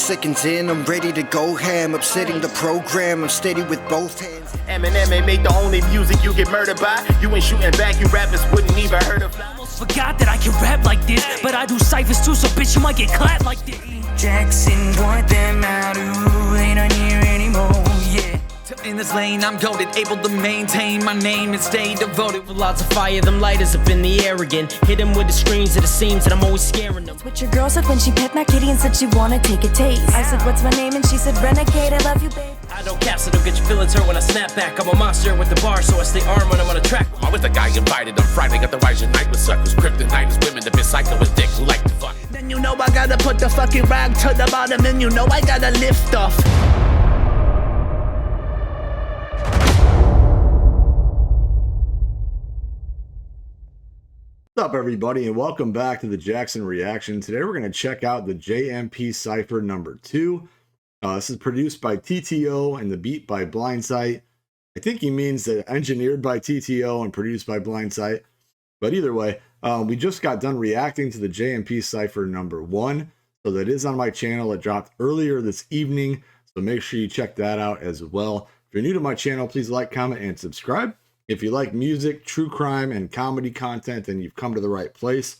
seconds in, I'm ready to go ham. Upsetting the program, I'm steady with both hands. Eminem ain't make the only music you get murdered by. You ain't shooting back, you rappers wouldn't even heard of. Almost forgot that I can rap like this, but I do ciphers too, so bitch, you might get clapped like this. Jackson, point them out, ooh, they not here anymore, yeah. In this lane, I'm goated, able to maintain my name and stay devoted. With lots of fire, them lighters up in the air again. Hit them with the screens of the seams, and I'm always scaring them. What your girl said when she pet my kitty and said she wanna take a taste. I said, what's my name? And she said, Renegade, I love you, babe. I don't cap, so don't get your feelings hurt when I snap back. I'm a monster with the bar, so I stay armed when I'm on a track. I was the guy invited on Friday, got the rise at night with suckers. Kryptonite is women, the bitch psycho is dick who like to fuck. Then you know I gotta put the fucking rag to the bottom, and you know I gotta lift off. What's up, everybody, and welcome back to the Jackson Reaction. Today we're going to check out the JMP Cypher number 2. This is produced by TTO and the beat by Blindsight. I think he means that engineered by TTO and produced by Blindsight. But either way, we just got done reacting to the JMP Cypher number 1. So that is on my channel. It dropped earlier this evening. So make sure you check that out as well. If you're new to my channel, please like, comment, and subscribe. If you like music, true crime, and comedy content, then you've come to the right place.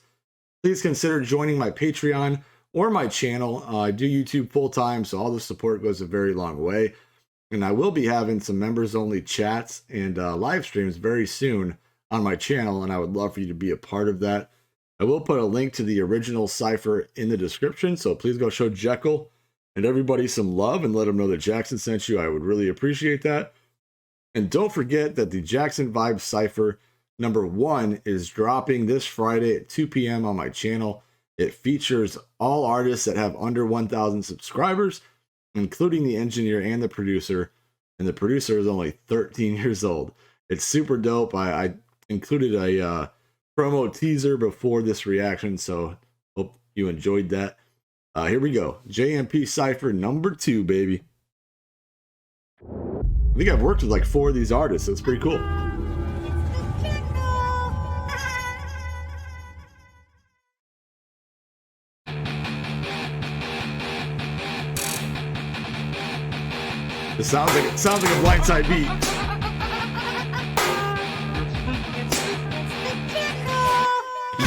Please consider joining my Patreon or my channel. I do YouTube full-time, so all the support goes a very long way. And I will be having some members-only chats and live streams very soon on my channel, and I would love for you to be a part of that. I will put a link to the original Cypher in the description, so please go show Jekyl and everybody some love and let them know that Jackson sent you. I would really appreciate that. And don't forget that the Jackson Vibe Cypher number 1 is dropping this Friday at 2 p.m. on my channel. It features all artists that have under 1,000 subscribers, including the engineer and the producer. And the producer is only 13 years old. It's super dope. I included a promo teaser before this reaction, so hope you enjoyed that. Here we go. JMP Cypher number 2, baby. I think I've worked with like 4 of these artists, so it's pretty cool. It sounds like a Blindsight beat.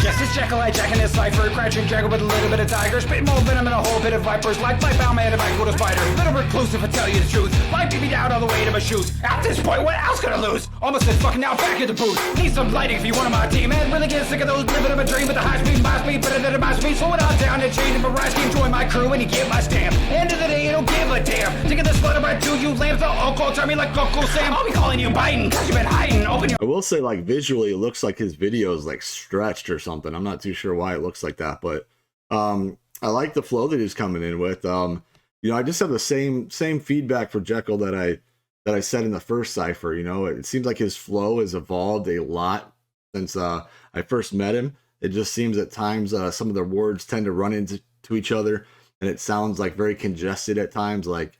Yes, it's Jekyl, I Jack in this Cypher, crouching Jekyl with a little bit of tiger, spit more venom and a whole bit of vipers, like my bound man if I go to spider, little reclusive, I tell you the truth, like beat me down all the way to my shoes, at this point, what else could I lose? Almost said fucking now back in the booth, need some lighting if you want on my team, and really get sick of those living in a dream with the high speed, my speed, better than my speed, slow it all down and change it for rise, keep join my crew and you get my stamp, end of the day, you don't give a damn, taking this letter right to you, lambs, the uncle, turn me like Uncle Sam, I'll be calling you Biden, cause you've been hiding, open your... I will say, like, visually, it looks like his video is like stretched or something. I'm not too sure why it looks like that, but I like the flow that he's coming in with. You know, I just have the same feedback for Jekyl that I said in the first Cypher. You know, it seems like his flow has evolved a lot since I first met him. It just seems at times some of the words tend to run into each other, and it sounds like very congested at times, like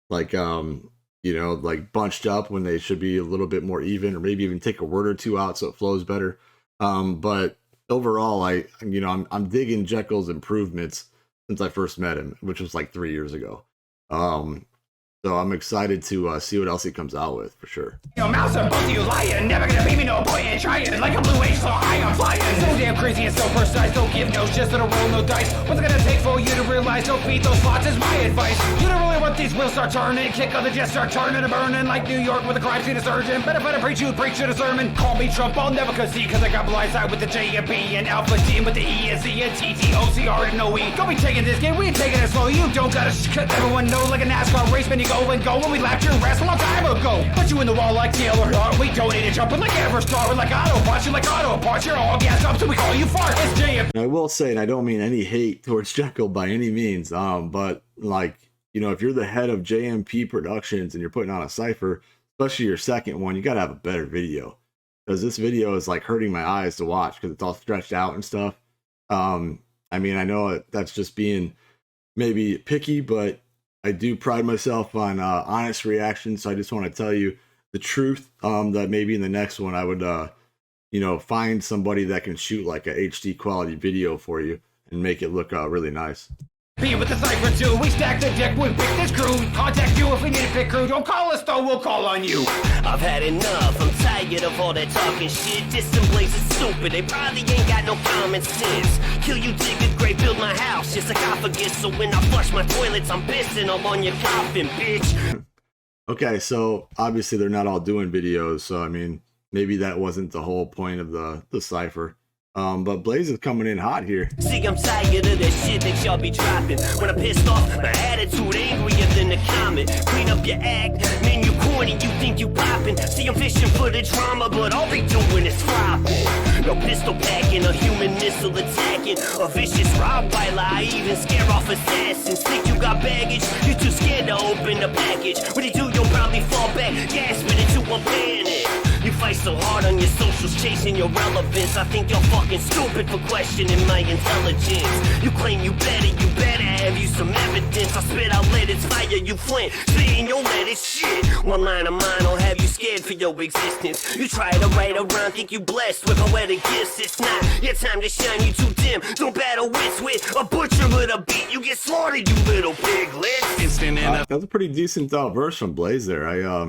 you know, like bunched up when they should be a little bit more even, or maybe even take a word or two out so it flows better. But overall, I'm digging Jekyl's improvements since I first met him, which was like 3 years ago. So I'm excited to see what else he comes out with, for sure. Your mouth's a both of you lying, never gonna beat me, no point in trying. Like a blue age, so high I'm flying. So damn crazy and so precise, don't give no shits, that'll roll no dice. What's it gonna take for you to realize, don't beat those spots is my advice. You don't really want these wheels start turning, kick on the jets start turning and burning. Like New York with a crime scene surgeon. Better preach you, preach to the sermon. Call me Trump, I'll never concede, cause I got Blindsight with the JMP and Alpha team with the E and Z and TTOCR and no E. Don't be taking this game, we ain't taking it slow. You don't gotta cut everyone know like a NASCAR race, man, you go and go when we lapped your rest a long time ago. Put you in the wall like Taylor Hart. We don't need to jump in like Everstar. We're like auto parts. You're like auto parts. You're all gassed up, so we call you fart. It's JMP. I will say, and I don't mean any hate towards Jekyl by any means, but like, you know, if you're the head of JMP Productions and you're putting on a Cypher, especially your second one, you gotta have a better video, because this video is like hurting my eyes to watch because it's all stretched out and stuff. I mean, I know that's just being maybe picky, but I do pride myself on honest reactions, so I just want to tell you the truth, that maybe in the next one I would, you know, find somebody that can shoot like a HD quality video for you and make it look really nice. Be with the Cypher too. We stack the deck, we pick this crew. Contact you if we need a pick crew. Don't call us though, we'll call on you. I've had enough, I'm tired of all that talking shit. Distant blazes stupid, they probably ain't got no common sense. Kill you, dig a grave, build my house, just sarcophagus. So when I flush my toilets, I'm pissing all on your coffin, bitch. Okay, so obviously they're not all doing videos, so I mean, maybe that wasn't the whole point of the cipher. But Blaze is coming in hot here. See, I'm tired of that shit that y'all be dropping. When I'm pissed off, my attitude angrier than the comet. Clean up your act, man, you corny, you think you poppin'. See, I'm fishing for the drama, but all they doing is flopping. No pistol packing, a human missile attacking, a vicious rob while I even scare off assassins. Think you got baggage, you too scared to open the package. When you do, you'll probably fall back, gasping into a panic. You fight so hard on your socials, chasing your relevance. I think you're fucking stupid for questioning my intelligence. You claim you better have you some evidence. I spit out lead, it's fire, you flint. Spitting your lead, it's shit. One line of mine will have you scared for your existence. You try to write around, think you blessed with poetic gifts. It's not your time to shine, you too dim. Don't battle wits with a butcher with a beat. You get slaughtered, you little piglets. Instant enough. That was a pretty decent verse from Blaze there. I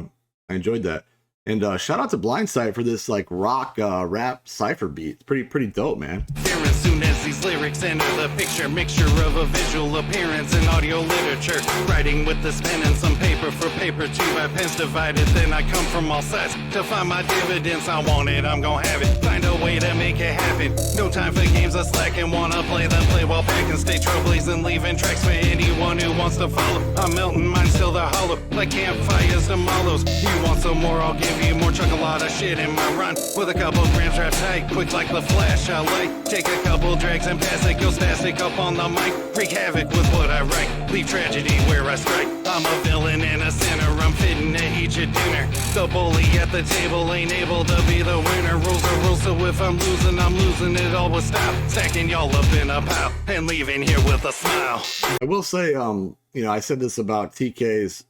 enjoyed that. And shout out to Blindsight for this like rock rap cipher beat. It's pretty dope, man. As soon as these lyrics enter the picture, mixture of a visual appearance and audio literature. Writing with this pen and some paper for paper too. My pen's divided, then I come from all sides to find my dividends. I want it, I'm gonna have it. Find a way to make it happen. No time for games I slack and wanna play them. Play while packing, stay trailblazing, leaving tracks for anyone who wants to follow. I'm melting, mine still they're hollow, like campfires and mallows. You want some more? I'll give you more. Chuck a lot of shit in my run with a couple grams wrapped tight, quick like the Flash. I like take a couple drags and pass it, go spastic up on the mic, wreak havoc with what I write, leave tragedy where I strike. I'm a villain and a sinner, I'm fitting to eat your dinner. The bully at the table ain't able to be the winner. Rules are rules, so if I'm losing it all will stop. Stacking y'all up in a pile and leaving here with a smile. I will say, you know, I said this about TK's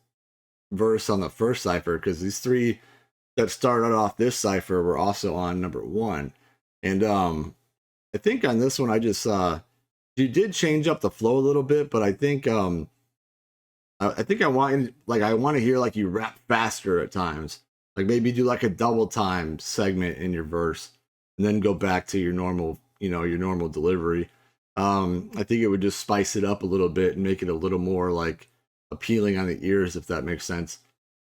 verse on the first cipher, because these three that started off this cipher were also on number one. And I think on this one I just you did change up the flow a little bit, but I think I want to hear like you rap faster at times. Like maybe do like a double time segment in your verse and then go back to your normal, you know, your normal delivery. I think it would just spice it up a little bit and make it a little more like appealing on the ears, if that makes sense.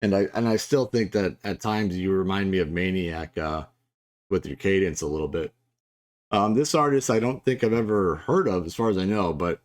And I still think that at times you remind me of Maniac with your cadence a little bit. This artist I don't think I've ever heard of as far as I know, but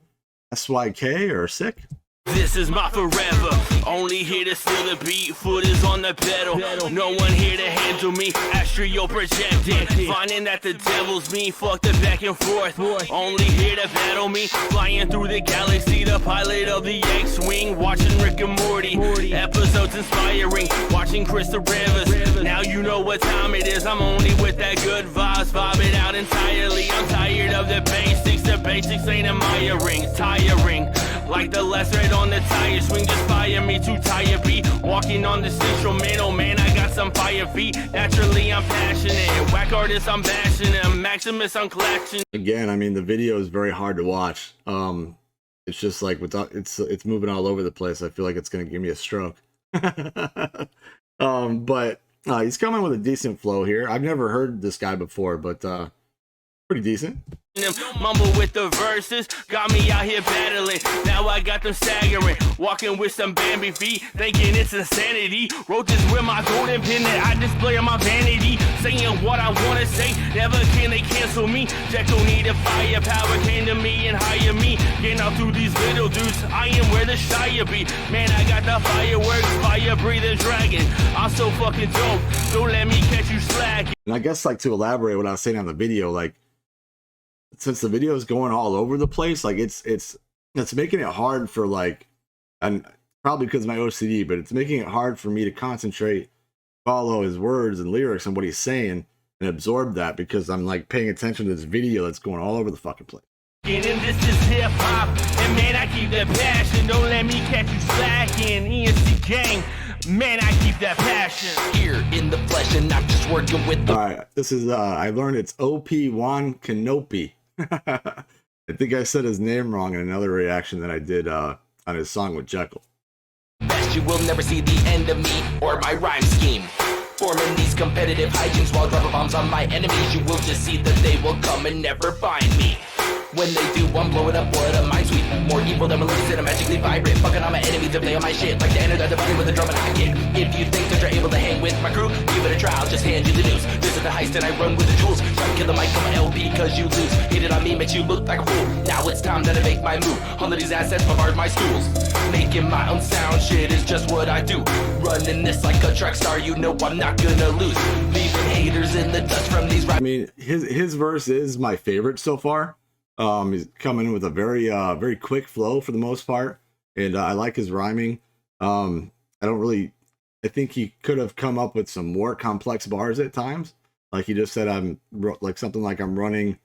SYK or Sick? This is my forever, only here to steal the beat, foot is on the pedal, no one here to handle me, astral projecting, finding that the devil's me, fuck the back and forth, only here to battle me, flying through the galaxy, the pilot of the X-Wing, watching Rick and Morty, episodes inspiring, watching Krista Rivers, now you know what time it is, I'm only with that good vibes, vibing out entirely, I'm tired of the basics ain't admiring, tiring, like the last red on the tire swing, just fire me too tired beat. Walking on this instrumental, man, I got some fire feet. Naturally, I'm passionate. Whack artists, I'm bashing them. Maximus, I'm clashing. Again, I mean, the video is very hard to watch. It's just like without it's moving all over the place. I feel like it's gonna give me a stroke. But he's coming with a decent flow here. I've never heard this guy before, but pretty decent. Mumble with the verses, got me out here battling. Now I got them staggering, walking with some Bambi feet, thinking it's insanity. Wrote this with my golden pen that I display on my vanity, saying what I wanna say, never can they cancel me. Jekyl needed firepower, came to me and hired me. Getting out through these little dudes, I am where the Shire be. Man, I got the fireworks, fire breathing dragon. I'm so fucking dope, don't let me catch you slacking. And I guess like to elaborate what I was saying on the video, like since the video is going all over the place, like it's making it hard for like, and probably because of my OCD, but it's making it hard for me to concentrate, follow his words and lyrics and what he's saying and absorb that, because I'm like paying attention to this video that's going all over the fucking place. And this is hip hop, and man, I keep that passion. Don't let me catch you slacking. ENC gang, man, I keep that passion. Here in the flesh and not just working with the... All right, this is I learned it's OP Juan Canopi. I think I said his name wrong in another reaction that I did on his song with Jekyl. Best, you will never see the end of me or my rhyme scheme. Forming these competitive hijinks while dropping bombs on my enemies. You will just see that they will come and never find me. When they do, I'm blowing up, what a mind sweep. More evil than malicious and I magically vibrate. Fucking on my enemies if they on my shit. Like the enter that divided with a drum and I kick. If you think that you're able to hang with my crew, give it a try, I'll just hand you the news. This is the heist and I run with the jewels. Try to kill the mic on my LP cause you lose. Hit it on me, makes you look like a fool. Now it's time that I make my move. All of these assets bombard my stools. Making my own sound, shit is just what I do. Running this like a track star, you know I'm not gonna lose. Leaving haters in the dust from these. I mean, his verse is my favorite so far. He's coming with a very quick flow for the most part, and I like his rhyming. I think he could have come up with some more complex bars at times. Like he just said, I'm like something like I'm running,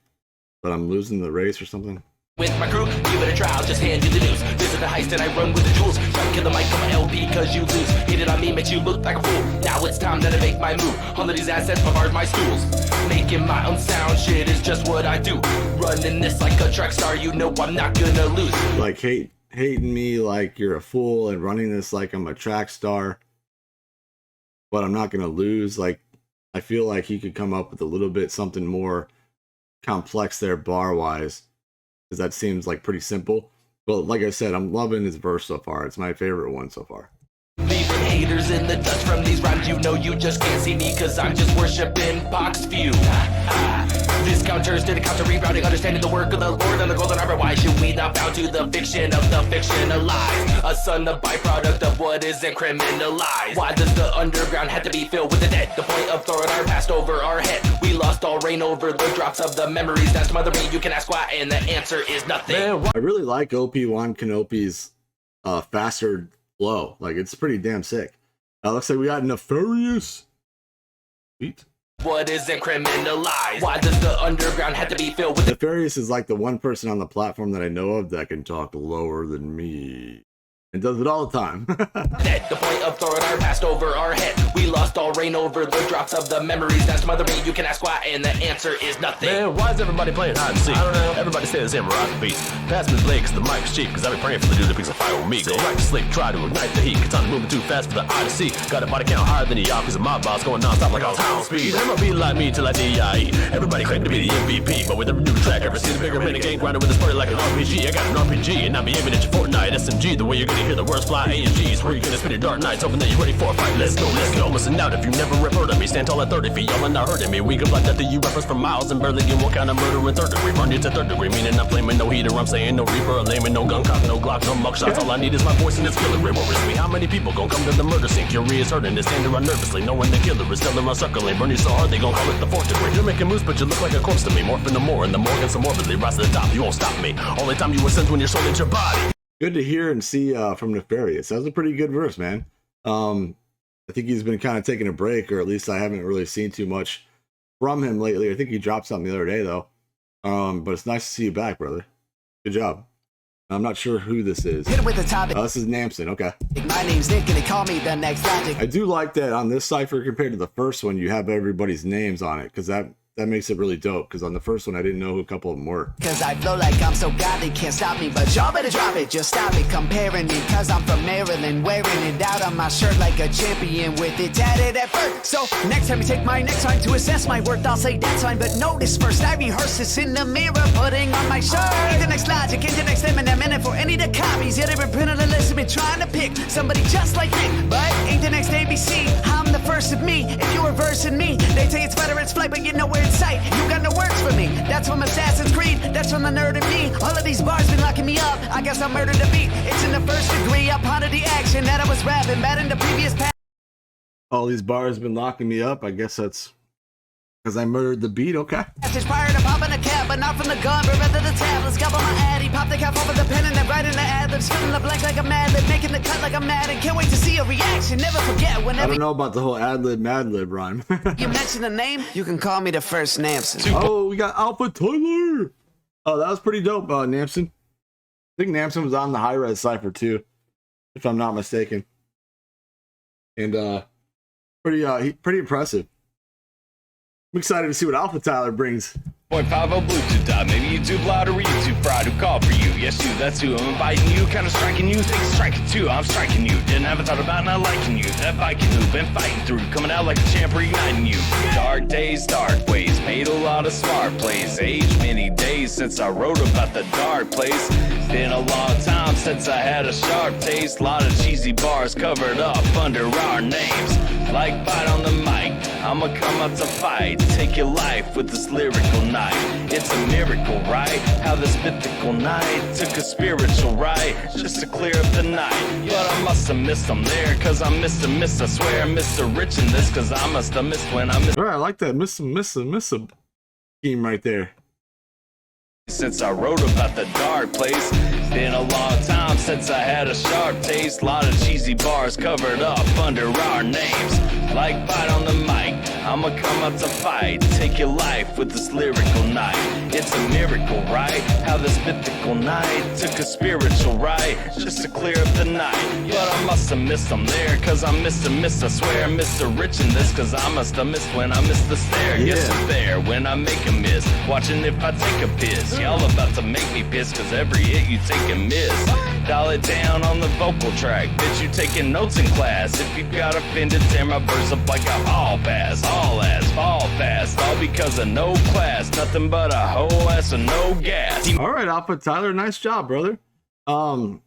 but I'm losing the race or something. With my crew, give it a try, I'll just hand you the news. This is the heist and I run with the jewels. Try to kill the mic on my LP cause you lose. Hit it on me, makes you look like a fool. Now it's time that I make my move. All of these assets bombard my stools. Making my own sound, shit is just what I do. Running this like a track star, you know I'm not gonna lose. Like hating me like you're a fool and running this like I'm a track star, but I'm not gonna lose. Like I feel like he could come up with a little bit something more complex there bar wise, because that seems like pretty simple. But like I said, I'm loving his verse so far. It's my favorite one so far. Leaving haters in the dust from these rhymes, you know you just can't see me cause I'm just worshiping Pox view. This counters to the counter rerouting, understanding the work of the Lord and the golden arbor. Why should we not bow to the fiction of the fictionalized? A son, a byproduct of what isn't criminalized. Why does the underground have to be filled with the dead? The point of throwing our past over our head. We lost all reign over the drops of the memories that smother me. You can ask why and the answer is nothing. I really like OP1 Kenopi's faster flow. Like it's pretty damn sick. Looks like we got Nefarious. Sweet. What isn't criminalized? Why does the underground have to be filled with Nefarious is like the one person on the platform that I know of that can talk lower than me. and does it all the time. At the point of throwing our past over our head, we lost all reign over the drops of the memories that smother me. You can ask why, and the answer is nothing. Man, why is everybody playing hide and seek? I don't know. Everybody stay the same or rock the beat. Pass me the blade, cause the mic's cheap, cause I be praying for the dude that picks a fight with me. Go right to sleep, try to ignite the heat. Cause I'm moving too fast for the eye to see. Got a body count higher than y'all, cause of my boss going non-stop like I was town speed. Never be like me till I DIE. Everybody claim to be the MVP, but with every new track, ever see the bigger minute game grinder with a spurry like an RPG. I got an RPG, and I be aiming at your Fortnite SMG. The way you're gonna hear the words fly A&Gs, where you're gonna spin your dark nights, hoping that you're ready for a fight. Let's go, let's go. Listen out if you never heard of me. Stand tall at 30 feet, y'all are not hurting me. We can block that to you reference from miles and barely get what kind of murder in third degree. Run you to third degree, meaning I'm flaming no heater. I'm saying no reaper, layman, no gun cock, no Glock, no mugshots. All I need is my voice and it's killer rim over me. How many people gon' come to the murder scene? Curious, hurting, and stand around nervously, knowing the killer is still around circling. Burn you so hard they gon' call it the fourth degree. You're making moves, but you look like a corpse to me. Morphing no more, and the Morgan so morbidly rise to the top. You won't stop me. Only time you ascend when your soul hits your body. Good to hear and see from Nefarious. That was a pretty good verse, man. I think he's been kind of taking a break, or at least I haven't really seen too much from him lately. I think he dropped something the other day, though. But it's nice to see you back, brother. Good job. I'm not sure who this is. Hit with the topic. This is Namson. Okay. My name's Nick, and they call me the next logic. I do like that on this cipher compared to the first one, you have everybody's names on it, because that makes it really dope. Because on the first one, I didn't know who a couple of them were. Cause I flow like I'm so godly, can't stop me. But y'all better drop it, just stop it comparing me. Cause I'm from Maryland, wearing it out on my shirt like a champion with it tatted at first. So next time you take my next time to assess my worth, I'll say that's fine. But notice first, I rehearse this in the mirror, putting on my shirt. Ain't the next logic, ain't the next Eminem, and for any of the copies. Yet every printer the list been trying to pick somebody just like me. But ain't the next ABC, I'm the first of me. If you were versing me, they say it's better, it's flight, but you know where it's sight. You got no words for me. That's from Assassin's Creed. That's from the nerd in me. All of these bars been locking me up. I guess I murdered the beat. It's in the first degree. I pondered the action that I was rapping bad in the previous past. All these bars been locking me up. I guess that's because I murdered the beat. Okay. Prior to popping a cap, but not from the gun, but rather the tablets. Got on my addy, pop the cap over the pen and then writing the ad-libs, filling the blank like a mad lib, making the cut like I'm mad, and can't wait to see a reaction. Never forget whenever. I don't know about the whole ad-lib, mad-lib rhyme. You mention the name, you can call me the first Namson. Oh, we got Alpha Tyler. Oh, that was pretty dope, Namson. I think Namson was on the high-res cipher too, if I'm not mistaken. And pretty impressive. I'm excited to see what Alpha Tyler brings 0.50 Bluetooth dot. Maybe YouTube loud or YouTube fraud who called for you. Yes, you, that's who. I'm inviting you, kind of striking you. Think striking too. I'm striking you. Didn't have a thought about not liking you. That Viking who been fighting through, coming out like a champ, reigniting you. Dark days, dark ways, made a lot of smart plays. Aged many days since I wrote about the dark place. Been a long time since I had a sharp taste. Lot of cheesy bars covered up under our names. Like bite on the mic, I'ma come out to fight. Take your life with this lyrical night. It's a miracle, right? How this mythical night took a spiritual right just to clear up the night. But I must have missed them there, cause I missed a miss. I swear I missed a rich in this, cause I must have missed when I missed. All right, I like that miss a scheme right there. Since I wrote about the dark place. Been a long time since I had a sharp taste. Lot of cheesy bars covered up under our names. Like bite on the mic, I'ma come out to fight. Take your life with this lyrical night. It's a miracle, right? How this mythical night took a spiritual right just to clear up the night. But I must have missed them there, cause I missed a miss. I swear I missed a rich in this, cause I must have missed when I missed the stare. Yeah. Yes, I'm there when I make a miss. Watching if I take a piss. Y'all about to make me piss, cause every hit you take a miss. Dial it down on the vocal track. Bitch, you taking notes in class. If you got offended, tear my verse up like a hall pass. All ass, fall fast. All because of no class. Nothing but a whole ass and no gas. All right, Alpha Tyler, nice job, brother. I'm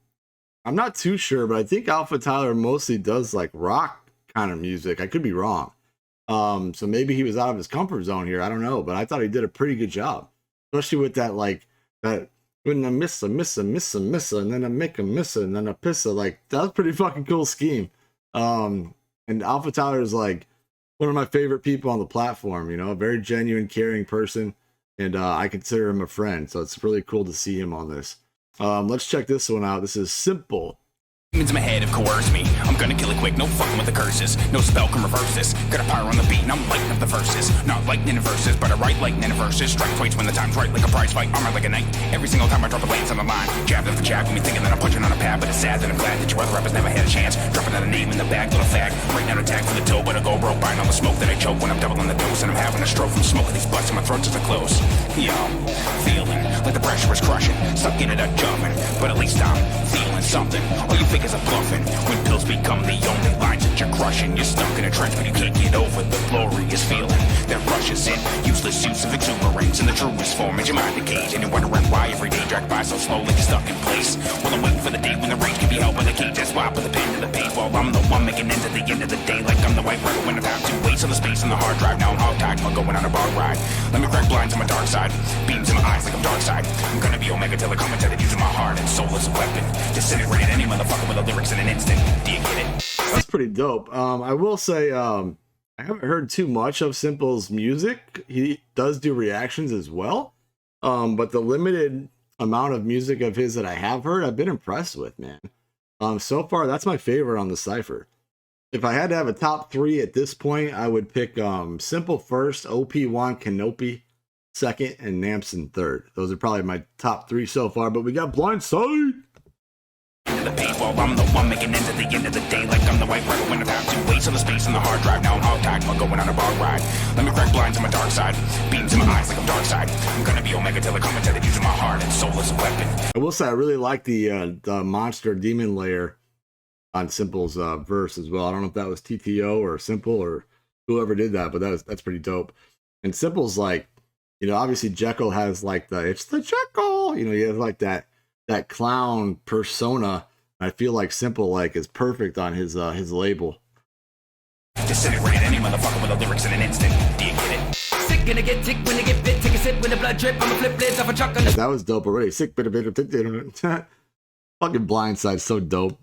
not too sure, but I think Alpha Tyler mostly does like rock kind of music. I could be wrong. So maybe he was out of his comfort zone here. I don't know, but I thought he did a pretty good job, especially with that that when I miss, and then I make a miss, and then I piss. Like, that was pretty fucking cool scheme. And Alpha Tyler is like one of my favorite people on the platform, you know, a very genuine, caring person. And I consider him a friend. So it's really cool to see him on this. Let's check this one out. This is Simple. Demons in my head have coerced me. I'm gonna kill it quick, no fucking with the curses. No spell can reverse this. Got a power on the beat and I'm lighting up the verses. Not lightning in verses, but I write lightning in verses. Strike twice when the time's right, like a prize fight. Armor like a knight. Every single time I drop a lance on the line. Jab after jab, with me thinking that I'm punching on a pad. But it's sad that I'm glad that your other rappers never had a chance. Dropping out a name in the bag, little fag. Right now attack for the toe, but I go broke. Biting all the smoke that I choke when I'm doubling the dose. And I'm having a stroke from smoking these butts in my throat as I close. Yo, feeling like the pressure is crushing. Stuck in it, I'm jumping. But at least I'm feeling something. All you figures are bluffing. When pills become the only lines that you're crushing. You're stuck in a trench, but you can't get over the glorious feeling that rushes in. Useless use of exuberance in the truest form as your mind decays. And you're wondering why every day drag by so slow like you're stuck in place. Well, I'm waiting for the day when the rage can be held by the cage. That's why I put the pen to the page. While I'm the one making ends at the end of the day. Like I'm the white rebel when I'm time to waste on the space on the hard drive. Now I'm hog-tied, I'm going on a bar ride. Let me crack blinds on my dark side. Beams in my eyes like I'm dark side. I'm gonna be Omega till I come into the using my heart and soul as a weapon. Disintegrate any motherfucker with the lyrics in an instant. Do you get it? That's pretty dope. I will say I haven't heard too much of Simple's music. He does do reactions as well, but the limited amount of music of his that I have heard, I've been impressed with, man. So far, that's my favorite on the Cypher. If I had to have a top 3 at this point, I would pick Simple first, OP1, Canopy second, and Namson third. Those are probably my top 3 so far, but we got Blindsight. The page while I'm the one making ends at the end of the day. Like I'm the white rebel when I'm time to waste on the space on the hard drive. Now I'm hog-tied, I'm going on a bar ride. Let me crack blinds on my dark side. Beams in my eyes like I'm dark side. I'm gonna be Omega till I come into the using my heart and soul as a weapon. I will say I really like the monster demon layer on Simple's verse as well. I don't know if that was TTO or Simple or whoever did that, but that's pretty dope. And Simple's like, you know, obviously Jekyl has like it's the Jekyl, you know, he has like that clown persona. I feel like Simple like is perfect on his label. Disintegrate any motherfucker with the lyrics in an instant. Do you get it? Sick gonna get tick when they get bit. Take a sip when the blood drip. I'ma flip blades off a truck on the. That was dope already. Sick bit of fucking Blindsight, so dope.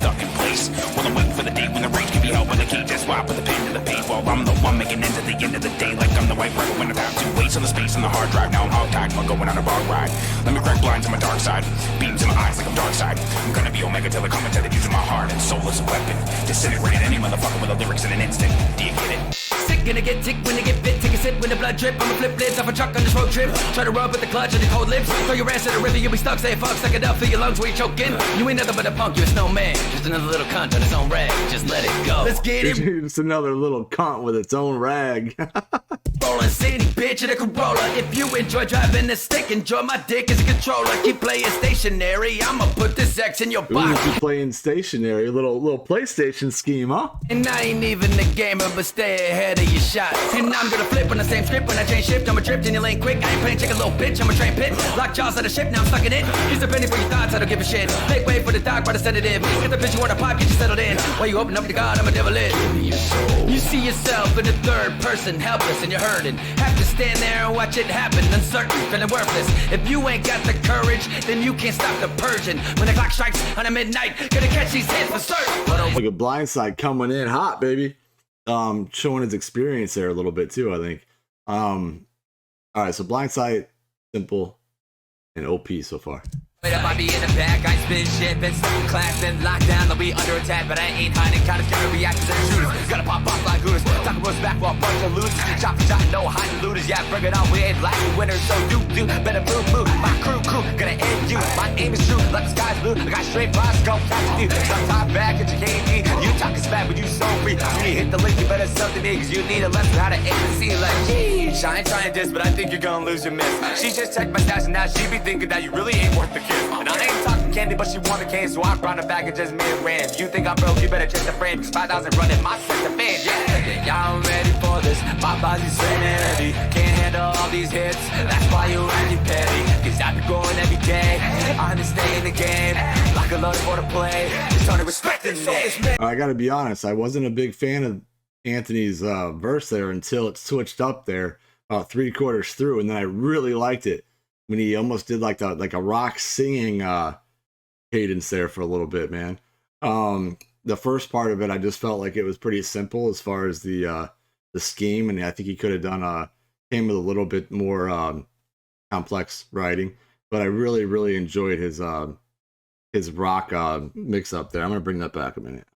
Stuck in place. Well, I'm waiting for the day when the rage can be held by the cage. That's why I put the pen to the page. While I'm the one making ends at the end of the day. Like I'm the white rebel when I'm time to waste on the space on the hard drive. Now I'm hog-tied, I'm going on a bar ride. Let me crack blinds on my dark side. Beams in my eyes like I'm dark side. I'm gonna be Omega till I come into the using my heart and soul as a weapon. Disintegrate any motherfucker with the lyrics in an instant. Do you get it? Sick, gonna get tick when they get fit. Take a sip when the blood drip. I'ma flip lids off a truck on this road trip. Try to rub with the clutch on your cold lips. Throw your ass in the river, you'll be stuck. Say fuck, suck it up, fill your lungs where you're choking. You ain't nothing but a punk, you a snowman. Just another little cunt on its own rag. Just let it go. Let's get it. Just another little cunt with its own rag. Rolling city, bitch, in a Corolla. If you enjoy driving the stick, enjoy my dick as a controller. Keep playing stationary, I'ma put this X in your body. Keep playing stationary, little PlayStation scheme, huh? And I ain't even a gamer, but stay ahead of your shot. And I'm gonna flip on the same script when I change shift. I'm a trip in your lane quick. I ain't playing chicken, little bitch. I'm a train pit. Lock jaws of the ship, now I'm stuck in it. Here's a penny for your thoughts, I don't give a shit. Make way for the dog, by the sedative. Get the bitch you wanna pop, get you settled in. While you open up to God, I'm a devil in. You see yourself in the third person, helpless, and you're hurting. Have to stand there and watch it happen, uncertain, feeling worthless. If you ain't got the courage, then you can't stop the purging. When the clock strikes on a midnight, gonna catch these hits for certain. Like a Blindsight coming in hot, baby. Showing his experience there a little bit too, I think. All right, so Blindsight, simple, and OP so far. Wait up, I be in the back, I spin shit, been stuck in class, been locked down, they'll be under attack, but I ain't hiding, kinda scared of reactions and shooters, gotta pop off like hooters, talking about back while a bunch of losers, chop for shot, no hiding looters, yeah, bring it on, we ain't lacking winners, so do, better move, my crew, gonna end you, my aim is true, like the sky's blue, I got straight bars, go catch you, sometime back at your KD, you talking smack, but you so free, when you hit the link, you better sub to me, cause you need a lesson how to aim and see, like, geez, I ain't trying this, but I think you're gonna lose your miss, she just checked my stash, and now she be thinking that you really ain't worth the kiss. And I ain't talking candy, but she want a cane, so I brought a bag of just mid-range. You think I'm broke, you better check the frame, cause 5,000 running my set the fan, yeah. Y'all ready for this, my body's sweating heavy. Can't handle all these hits, that's why you acting petty. Cause I be going every day, I understand the game. Like a load for the play, just only respecting it. I gotta be honest, I wasn't a big fan of Anthony's verse there until it switched up there about 3/4 through, and then I really liked it when he almost did like a rock singing cadence there for a little bit, man. The first part of it, I just felt like it was pretty simple as far as the scheme, and I think he could have done came with a little bit more complex writing. But I really enjoyed his rock mix up there. I'm gonna bring that back a minute.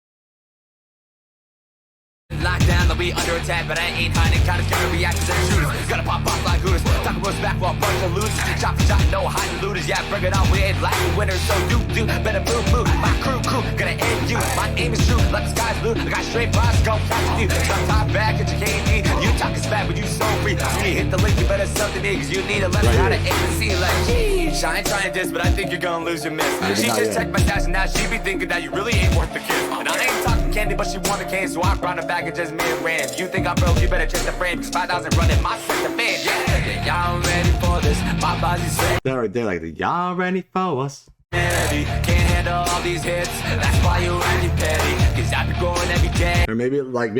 Lockdown, they'll be under attack, but I ain't hiding, kinda scared of reactions and shooters. Gotta pop off like hooters, talking about back while a bunch of losers. Chop for shot, no hiding looters, yeah, bring it on, we ain't lacking winners, so do, better move, my crew, gonna end you. My aim is true, like the sky's blue, I got straight bars, go catch you. Sometime back at your KD, you talking smack, but you so free. When you hit the link, you better sub to me, cause you need a lesson how to aim and see, like, geez, I ain't trying this, but I think you're gonna lose your miss. She just checked my stash, and now she be thinking that you really ain't worth the kiss. And I ain't talking candy, but she want a cane, so I brought a bag of just mid-range. You think I'm broke, you better check the frame, cause 5,000 running my set the fan, yeah. Y'all ready for this, my body's set. That right there, like the y'all ready for us. Can't handle all these hits, that's why you acting petty, cause I be going every day. Or maybe like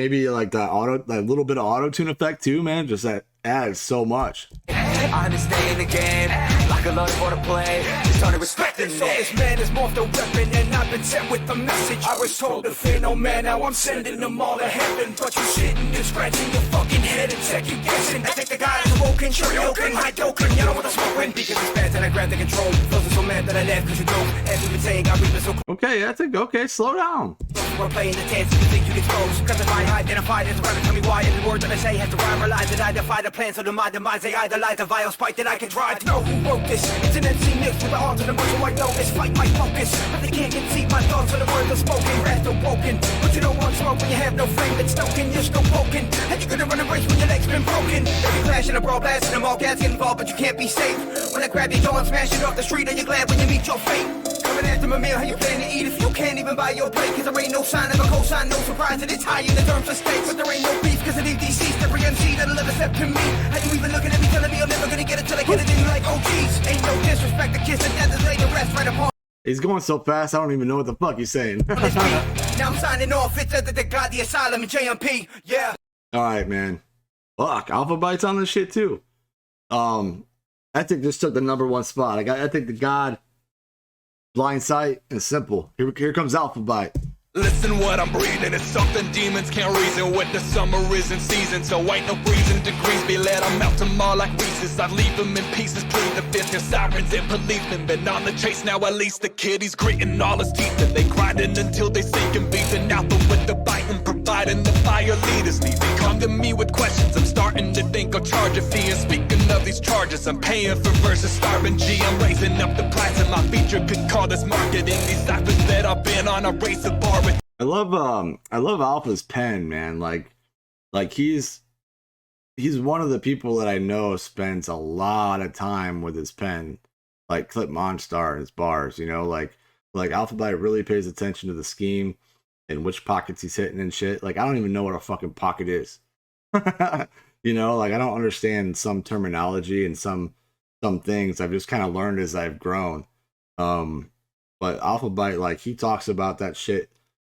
that little bit of auto-tune effect too, man. Just that adds so much. I understand the game, like a load for the play, just only respecting it. This man is more the weapon, and I've been sent with the message. I was told to fear no man, now I'm sending them all to heaven. But you sitting and scratching your fucking head and second guessing. I think the guy is awoken, karaoke, high joking, you know what I'm smoking. Because it's bad and I grabbed the control. Feels so mad that I left cause you don't. As you've been saying, I read this so okay, that's it. Okay, slow down. We're playing the dance, you think you get close. Cause if I identify this, rather tell me why every word that I say has to rhyme or lies. That I defy the plans of my demise, they idolize the vile spite that I can drive. Know who wrote this? It's an MC mix with the art of the muscle I know this fight my focus. But they can't conceive my thoughts of the words of smoking, wrath awoken. But you don't want smoke when you have no flame that's stoking, you're still poking. And you're gonna run a race when your leg's been broken. Every clash in a brawl blast and them all gas get involved, but you can't be safe. When I grab your door and smash it off the street, are you glad when you meet your fate? Coming after my meal, how you plan to eat if you can't even buy your plate? Cause there ain't no sign of a cosign, no surprise that it's high in the terms of stakes. But there ain't no beef cause of these DCs, every MC that'll ever step to me. How you even looking at me telling me I'm never gonna get it till I get it in like OGs? Ain't no disrespect, the kiss and death is laid to rest right upon. He's going so fast, I don't even know what the fuck he's saying. Now I'm signing off, it's the God, the Asylum, and JMP, yeah. Alright, man. Fuck, Alpha Byte's on this shit too. I think this took the #1 spot. I think the God, Blindsight, and Simple. Here comes Alpha Byte. Listen what I'm breathing, it's something demons can't reason with. The summer isn't season, so ain't no freezing degrees. Be let them melt them all like Reese's. I leave them in pieces, plead the fifth. Your sirens and policemen been on the chase now. At least the kid, he's gritting all his teeth, and they grinding until they sinking. Beefing out with the bite and provide lighting the fire leaderly. They come to me with questions, I'm starting to think I'll charge a fee. And speaking of these charges, I'm paying for verses, starving G. I'm raising up the price of my feature, could call this marketing. These ciphers that I've been on a race of bar with. I love Alpha's pen, man. Like he's one of the people that I know spends a lot of time with his pen, like Clip Monstar and his bars, you know, like Alphabite really pays attention to the scheme and which pockets he's hitting and shit. Like, I don't even know what a fucking pocket is. You know, like, I don't understand some terminology and some things I've just kind of learned as I've grown. But Alphabite, like, he talks about that shit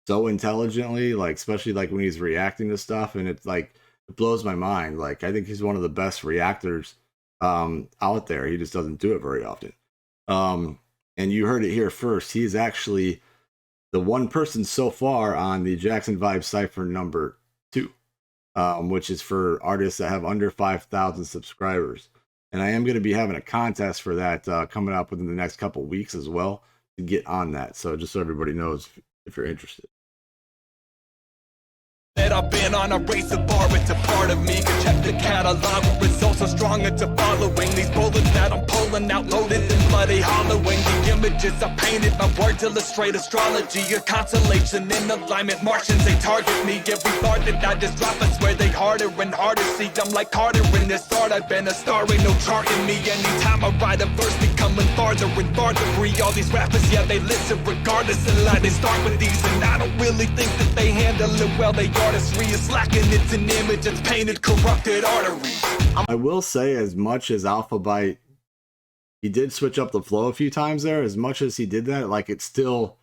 so intelligently, like, especially like when he's reacting to stuff, and it's like, it blows my mind. Like, I think he's one of the best reactors out there. He just doesn't do it very often. And you heard it here first. He's actually the one person so far on the Jackson Vibe Cypher number 2, which is for artists that have under 5,000 subscribers. And I am going to be having a contest for that coming up within the next couple weeks as well to get on that. So just so everybody knows if you're interested. That I've been on a race of bar, it's a part of me. Could check the catalog with results so strong it's a following. These bullets that I'm pulling out loaded and bloody hollowing. The images I painted, my words illustrate astrology. A constellation in alignment, Martians they target me. Every thought that I just drop, I swear they harder and harder. See, I'm like Carter in this art, I've been a star, ain't no chart in me. Anytime I write a verse, becoming farther and farther free. All these rappers, yeah, they listen regardless of lie. They start with these and I don't really think that they handle it well. They artistry is lacking, it's an image that's painted corrupted arteries. I will say, as much as Alphabite, he did switch up the flow a few times there. As much as he did that, like, it still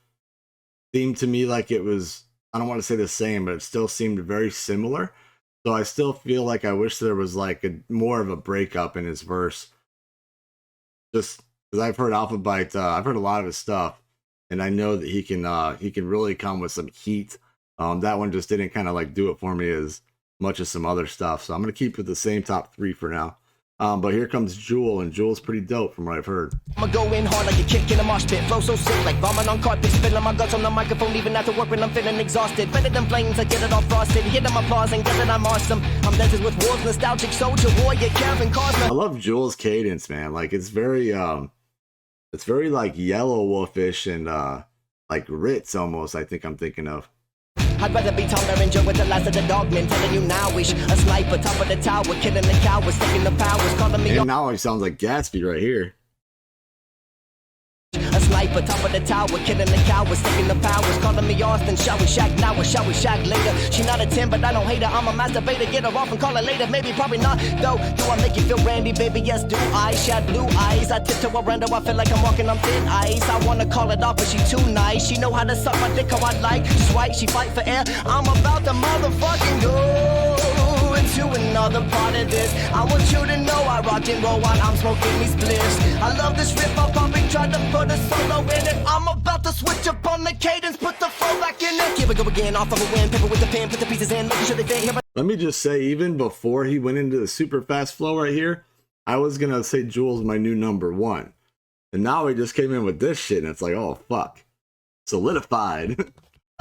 seemed to me like it was, I don't want to say the same, but it still seemed very similar. So I still feel like I wish there was like more of a breakup in his verse. Just because I've heard Alphabite, I've heard a lot of his stuff, and I know that he can really come with some heat. That one just didn't kind of like do it for me as much as some other stuff. So I'm going to keep with the same top 3 for now. But here comes Jewel, and Jewel's pretty dope from what I've heard. I'ma go in hard like a kick in a mosh pit. Flow so sick like vomit on carpet. Spilling my guts on the microphone even after work when I'm feeling exhausted. Better than flames, I get it all frosted. Hit them applause and get that I'm awesome. I'm dancing with wolves, nostalgic soldier, warrior, Kevin Cosmo. I love Jewel's cadence, man. Like, it's very like Yellow Wolfish and like Ritz almost, I think I'm thinking of. I'd rather be Tom Berenger with the last of the dogmen. Telling you now, wish a sniper, top of the tower, killing the cowards, taking the powers, calling me. And now he sounds like Gatsby right here. A sniper, top of the tower, killing the cowards, taking the powers, calling me Austin. Shall we shack now or shall we shack later? She not a 10, but I don't hate her. I'm a masturbator. Get her off and call her later. Maybe, probably not. Though, do I make you feel Randy, baby? Yes, do I? Shad blue eyes. I tiptoe around her. I feel like I'm walking on thin ice. I wanna call it off, but she too nice. She know how to suck my dick how I like. Just right, she fight for air. I'm about to motherfucking go into another part of this. I want you to know I rock and roll while I'm smoking these spliffs. I love this riff, I'm pumping, tried to put a solo in it. I'm about to switch up on the cadence, put the flow back in it. Here we go again, off of a win, paper with the pen, put the pieces in, making sure they fit here. Let me just say, even before he went into the super fast flow right here, I was gonna say Jewel's my new number 1. And now he just came in with this shit, and it's like, oh fuck. Solidified.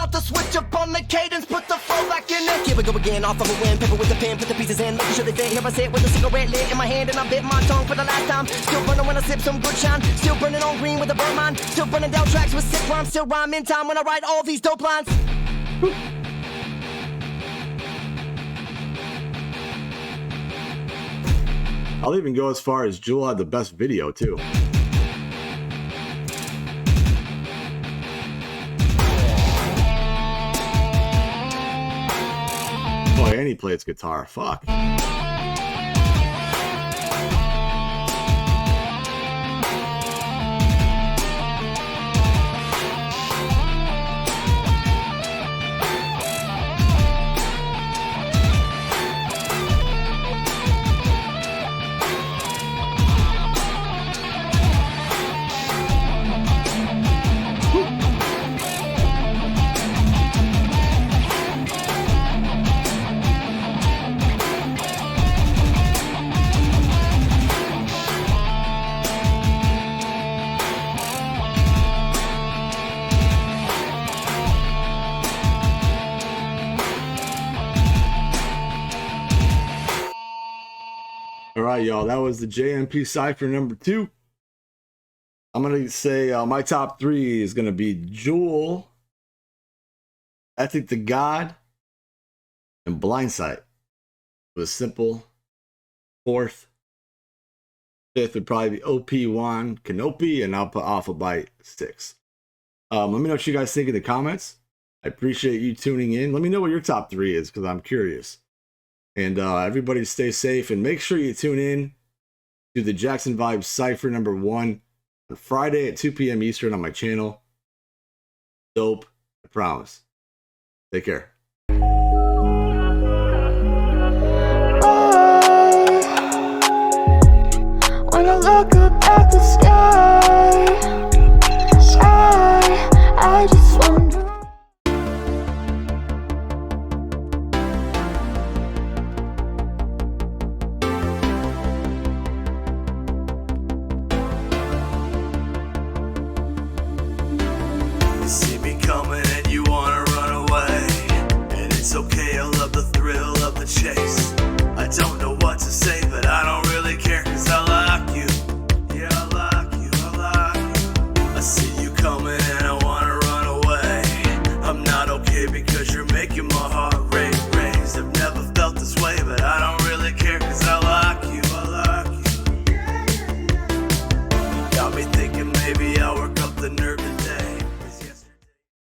About to switch up on the cadence, put the flow back in it. Here we go again, off of a win, paper with the pen, put the pieces in, making sure they fit. Here I sit with a cigarette lit in my hand, and I bit my tongue for the last time. Still burning when I sip some good shine, still burning on green with a burn mine, still burning down tracks with sick rhymes, still rhyme in time when I write all these dope lines. I'll even go as far as Jewel had the best video too. Boy, and he plays guitar. Fuck. right, y'all. That was the JMP Cypher number 2. I'm going to say my top 3 is going to be Jewel, Ethic to God, and Blindsight. It was simple. 4th. 5th would probably be OP1, Canopy, and I'll put Alpha Byte 6. Let me know what you guys think in the comments. I appreciate you tuning in. Let me know what your top 3 is because I'm curious. And everybody stay safe and make sure you tune in to the Jackson Vibes Cypher number 1 on Friday at 2 p.m. Eastern on my channel. Dope, I promise. Take care. When I look up at the sky,